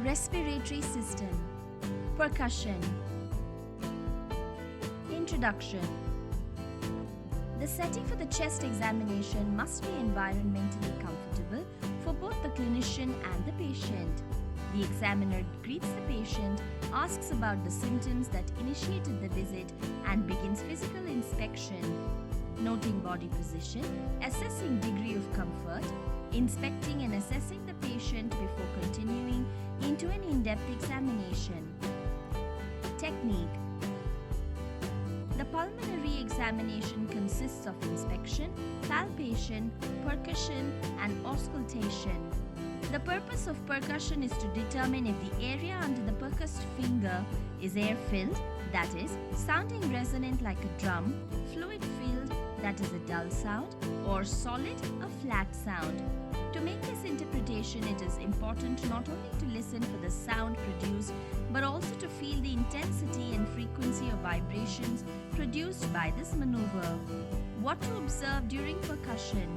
Respiratory system. Percussion. Introduction. The setting for the chest examination must be environmentally comfortable for both the clinician and the patient. The examiner greets the patient, asks about the symptoms that initiated the visit, and begins physical inspection, noting body position, assessing degree of comfort, inspecting and assessing the patient before continuing into an in-depth examination. Technique. The pulmonary examination consists of inspection, palpation, percussion, and auscultation. The purpose of percussion is to determine if the area under the percussed finger is air-filled, that is, sounding resonant like a drum, fluid-filled, that is a dull sound, or solid, a flat sound. To make this interpretation, it is important not only to listen for the sound produced, but also to feel the intensity and frequency of vibrations produced by this maneuver. What to observe during percussion?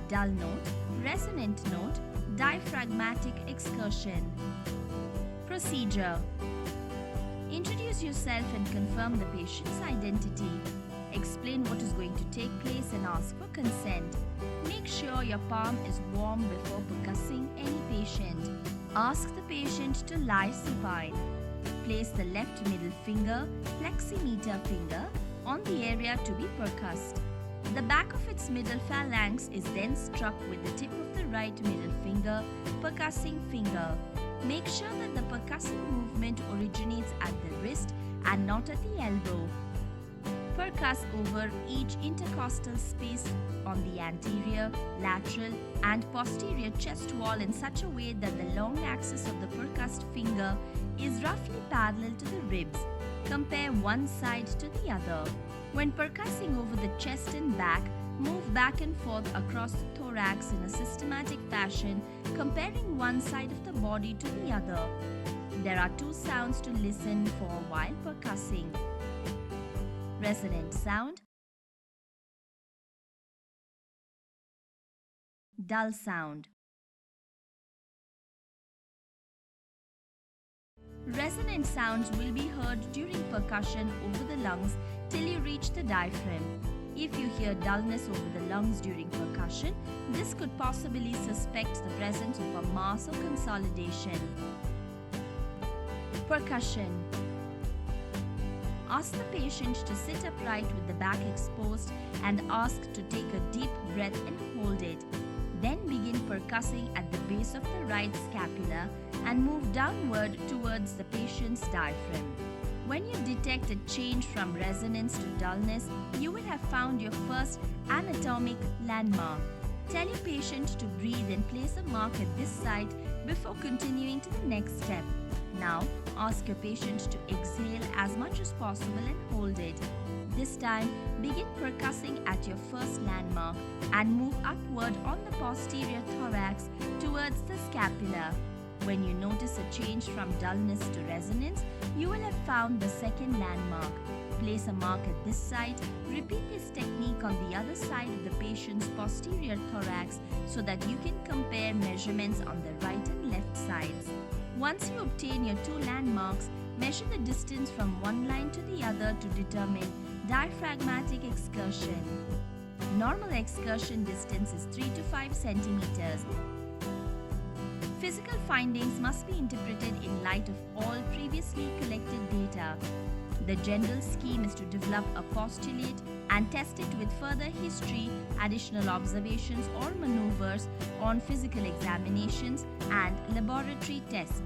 Dull note, resonant note, diaphragmatic excursion. Procedure. Introduce yourself and confirm the patient's identity. Explain what is going to take place and ask for consent. Make sure your palm is warm before percussing any patient. Ask the patient to lie supine. Place the left middle finger, fleximeter finger, on the area to be percussed. The back of its middle phalanx is then struck with the tip of the right middle finger, percussing finger. Make sure that the percussing movement originates at the wrist and not at the elbow. Percuss over each intercostal space on the anterior, lateral, and posterior chest wall in such a way that the long axis of the percussed finger is roughly parallel to the ribs. Compare one side to the other. When percussing over the chest and back, move back and forth across the thorax in a systematic fashion, comparing one side of the body to the other. There are two sounds to listen for while percussing. Resonant sound, dull sound. Resonant sounds will be heard during percussion over the lungs till you reach the diaphragm. If you hear dullness over the lungs during percussion, this could possibly suspect the presence of a mass or consolidation. Percussion. Ask the patient to sit upright with the back exposed and ask to take a deep breath and hold it. Then begin percussing at the base of the right scapula and move downward towards the patient's diaphragm. When you detect a change from resonance to dullness, you will have found your first anatomic landmark. Tell your patient to breathe and place a mark at this site before continuing to the next step. Now, ask your patient to exhale as much as possible and hold it. This time, begin percussing at your first landmark and move upward on the posterior thorax towards the scapula. When you notice a change from dullness to resonance, you will have found the second landmark. Place a mark at this site. Repeat this technique on the other side of the patient's posterior thorax so that you can compare measurements on the right and left sides. Once you obtain your two landmarks, measure the distance from one line to the other to determine diaphragmatic excursion. Normal excursion distance is 3 to 5 centimeters. Physical findings must be interpreted in light of all previously collected data. The general scheme is to develop a postulate and test it with further history, additional observations or maneuvers on physical examinations and laboratory tests.